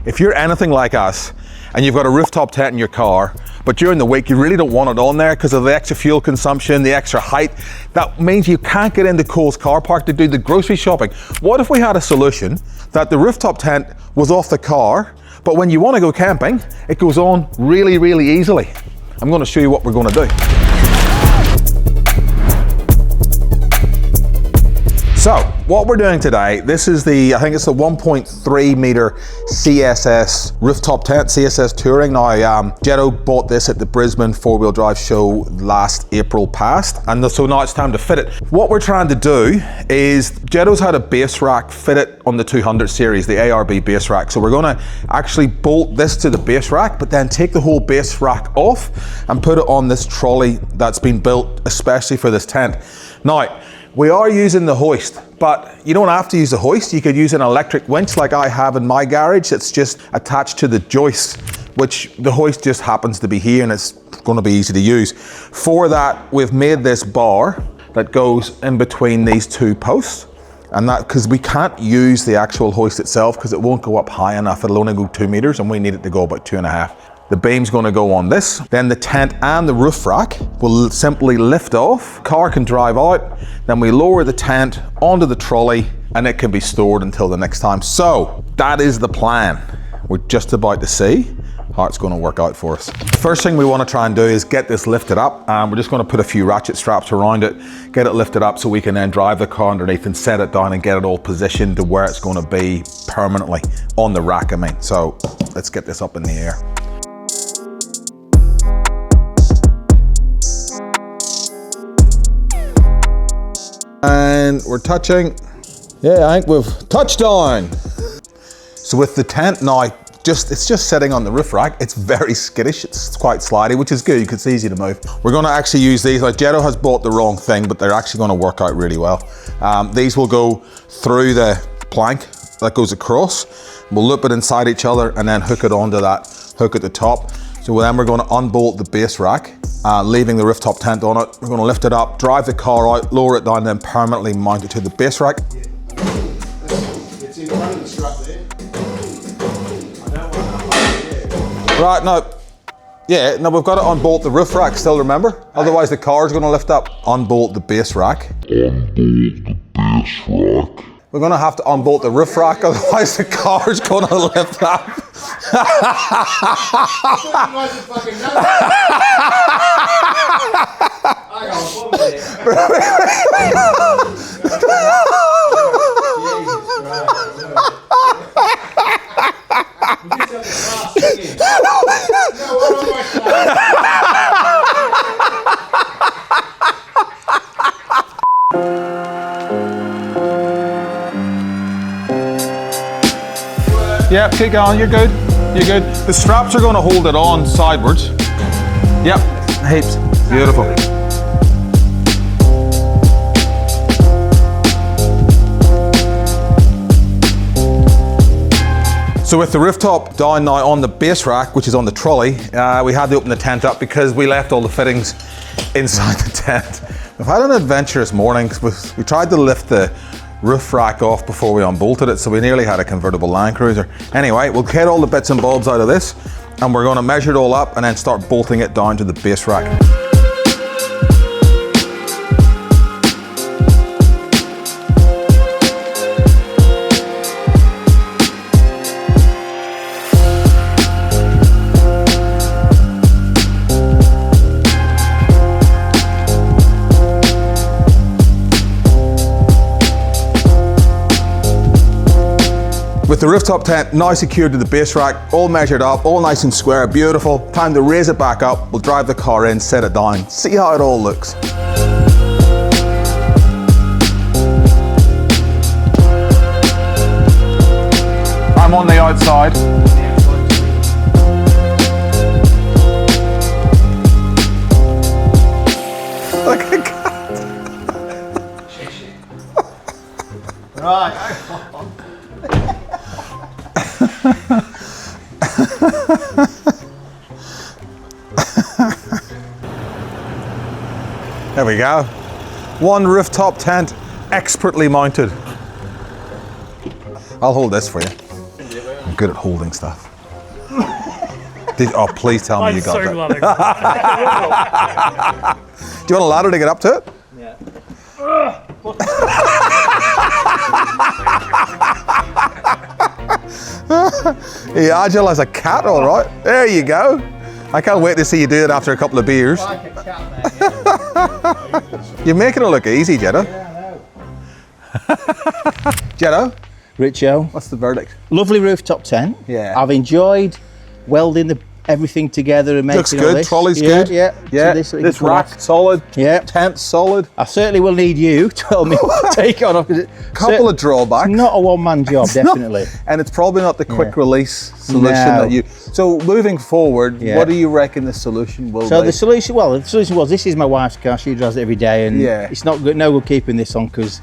if you're anything like us and you've got a rooftop tent in your car, but during the week you really don't want it on there because of the extra fuel consumption, the extra height, that means you can't get into Cole's car park to do the grocery shopping. What if we had a solution that the rooftop tent was off the car, but when you want to go camping, it goes on really, really easily? I'm going to show you what we're going to do. So, what we're doing today, this is I think it's the 1.3 meter CSS rooftop tent, CSS Touring. Now, Jedo bought this at the Brisbane four-wheel drive show last April past, and so now it's time to fit it. What we're trying to do is, Jedo's had a base rack fitted on the 200 series, the ARB base rack. So we're gonna actually bolt this to the base rack, but then take the whole base rack off and put it on this trolley that's been built especially for this tent. Now, we are using the hoist, but you don't have to use the hoist. You could use an electric winch like I have in my garage. It's just attached to the joist, which the hoist just happens to be here and it's going to be easy to use. For that, we've made this bar that goes in between these two posts, and that because we can't use the actual hoist itself because it won't go up high enough. It'll only go 2 meters and we need it to go about 2.5. The beam's going to go on this. Then the tent and the roof rack will simply lift off. Car can drive out. Then we lower the tent onto the trolley and it can be stored until the next time. So that is the plan. We're just about to see how it's going to work out for us. First thing we want to try and do is get this lifted up. We're just going to put a few ratchet straps around it, get it lifted up so we can then drive the car underneath and set it down and get it all positioned to where it's going to be permanently on the rack, I mean. So let's get this up in the air. And we're touching. Yeah, I think we've touched down. So with the tent now, it's just sitting on the roof rack. It's very skittish. It's quite slidey, which is good because it's easy to move. We're going to actually use these. Like, Jedo has bought the wrong thing, but they're actually going to work out really well. These will go through the plank that goes across. We'll loop it inside each other and then hook it onto that hook at the top. So then we're going to unbolt the base rack, leaving the rooftop tent on it. We're going to lift it up, drive the car out, lower it down, then permanently mount it to the base rack. It's in front of the strap there. Right, now we've got to unbolt the roof rack still, remember? Otherwise the car's going to lift up. Unbolt the base rack. We're going to have to unbolt the roof rack, otherwise the car's going to lift up. Yep, keep going, you're good. You're good. The straps are going to hold it on sideways. Yep, heaps. Beautiful. So with the rooftop down now on the base rack, which is on the trolley, we had to open the tent up because we left all the fittings inside the tent. We've had an adventurous morning. We tried to lift the roof rack off before we unbolted it, so we nearly had a convertible Land Cruiser. Anyway, we'll get all the bits and bobs out of this and we're going to measure it all up and then start bolting it down to the base rack. With the rooftop tent now secured to the base rack, all measured up, all nice and square, beautiful. Time to raise it back up. We'll drive the car in, set it down, see how it all looks. I'm on the outside. Look at that. Right. There we go. One rooftop tent, expertly mounted. I'll hold this for you. good at holding stuff. Oh, please tell me you got that. Glad I got Do you want a ladder to get up to it? Yeah. You're agile as a cat, all right. There you go. I can't wait to see you do it after a couple of beers. Like a cat there, You're making it look easy, Jedo. yeah, I know. Jedo, Richo, what's the verdict? lovely rooftop tent. Yeah. I've enjoyed welding everything together and making Looks all good, this. trolley's Yeah, good. Yeah, Yeah, So this rack solid. Yeah. Tent solid. I certainly will need you to help me take on off. Couple of drawbacks. Not a one-man job, definitely. And it's probably not the quick release solution No. that you. So moving forward, Yeah. what do you reckon the solution will So be? the solution was, this is my wife's car. She drives it every day, and Yeah. it's not good. No good keeping this on because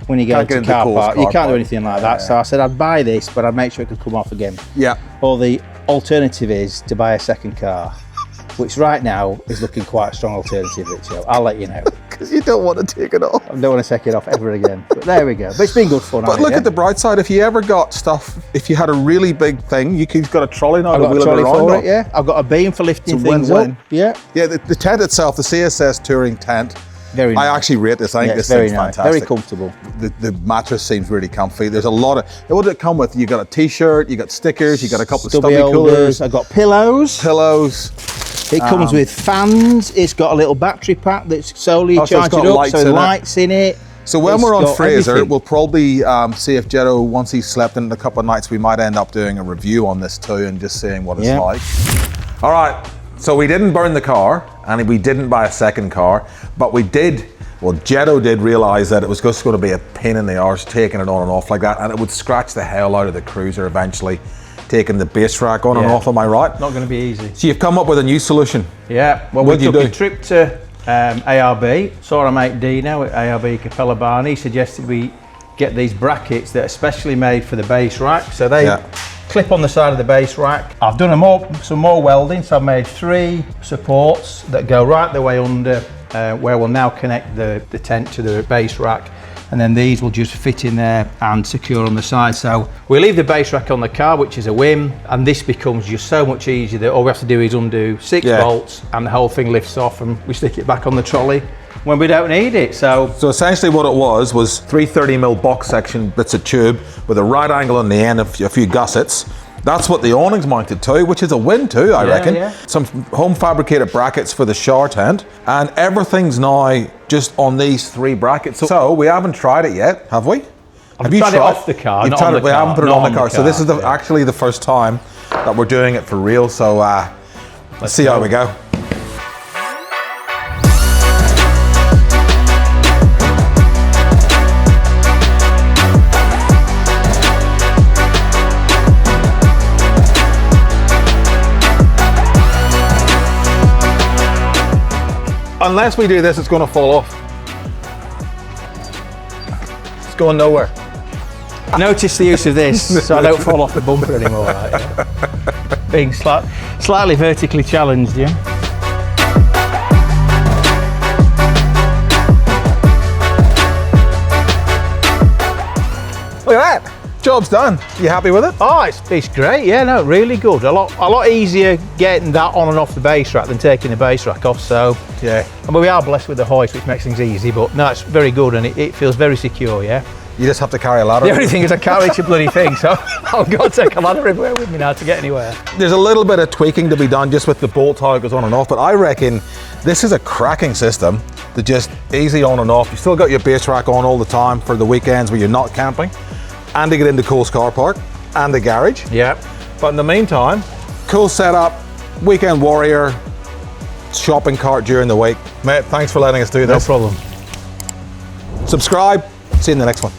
when you Can't go get to into car Coles park, car you can't park. do anything like that. So I said I'd buy this, but I'd make sure it could come off again. Yeah. Or the alternative is to buy a second car, which right now is looking quite a strong alternative, Richo. I'll let you know. Because you don't want to take it off. I don't want to take it off ever again. But there we go. But it's been good fun. But look at the bright side. If you ever got stuff, if you had a really big thing, you've got a trolley now I've to got a wheel it trolley around for on. it, yeah. I've got a beam for lifting It's a things win-win. up. Yeah. Yeah, the tent itself, the CSS touring tent, Very nice. I actually rate this. I think Yeah, this it's very thing's nice. fantastic. Very comfortable. The mattress seems really comfy. There's a lot of, what did it come with? You got a t-shirt, you got stickers, you got a couple of stubby coolers, I've got pillows. pillows. It comes with fans. It's got a little battery pack that's solely Oh, so it's charged got up. lights So in it. lights in it. So when It's we're on got Fraser, everything. we'll probably see if Jedo, once he's slept in a couple of nights, we might end up doing a review on this too and just seeing what it's Yeah. like. All right, so we didn't burn the car and we didn't buy a second car, but we did, well, Jedo did realize that it was just going to be a pain in the arse taking it on and off like that, and it would scratch the hell out of the Cruiser eventually, taking the base rack on and Yeah. off, am I right? Not going to be easy. So you've come up with a new solution. Yeah, well, What'd we you took do? a trip to ARB. Saw our mate Dino at ARB Capella Barn. He suggested we get these brackets that are specially made for the base rack. So they Yeah. clip on the side of the base rack. I've done some more welding, so I've made 3 supports that go right the way under where we'll now connect the tent to the base rack. And then these will just fit in there and secure on the side. So we leave the base rack on the car, which is a whim, and this becomes just so much easier that all we have to do is undo 6 Yeah. bolts and the whole thing lifts off and we stick it back on the trolley when we don't need it. So essentially what it was 3 30mm box section bits of tube with a right angle on the end of a few gussets. That's what the awning's mounted to, which is a win too, I reckon. yeah. Some home fabricated brackets for the shower tent, and everything's now just on these 3 brackets. So we haven't tried it yet, have we? I've tried it off the car, You've not tried on it, the we car, haven't put it not on the on the car. So this is car, yeah. actually the first time that we're doing it for real. So let's see how we go. Unless we do this, it's going to fall off. It's going nowhere. notice the use of this so I don't fall off the bumper anymore. Right? Being slightly vertically challenged, yeah. Look at that. Job's done. You happy with it? Oh, it's great. Yeah, no, really good. A lot easier getting that on and off the base rack than taking the base rack off. So Yeah. I mean, we are blessed with the hoist, which makes things easy. But no, it's very good and it feels very secure. Yeah. You just have to carry a ladder. The only thing is I can't reach a bloody thing, so I've got to take a ladder everywhere with me now to get anywhere. There's a little bit of tweaking to be done just with the bolt, how it goes on and off, but I reckon this is a cracking system to just easy on and off. You still got your base rack on all the time for the weekends where you're not camping, and to get into Coles car park and the garage. Yeah. But in the meantime, cool setup, weekend warrior, shopping cart during the week. Mate, thanks for letting us do No this. problem. Subscribe, see you in the next one.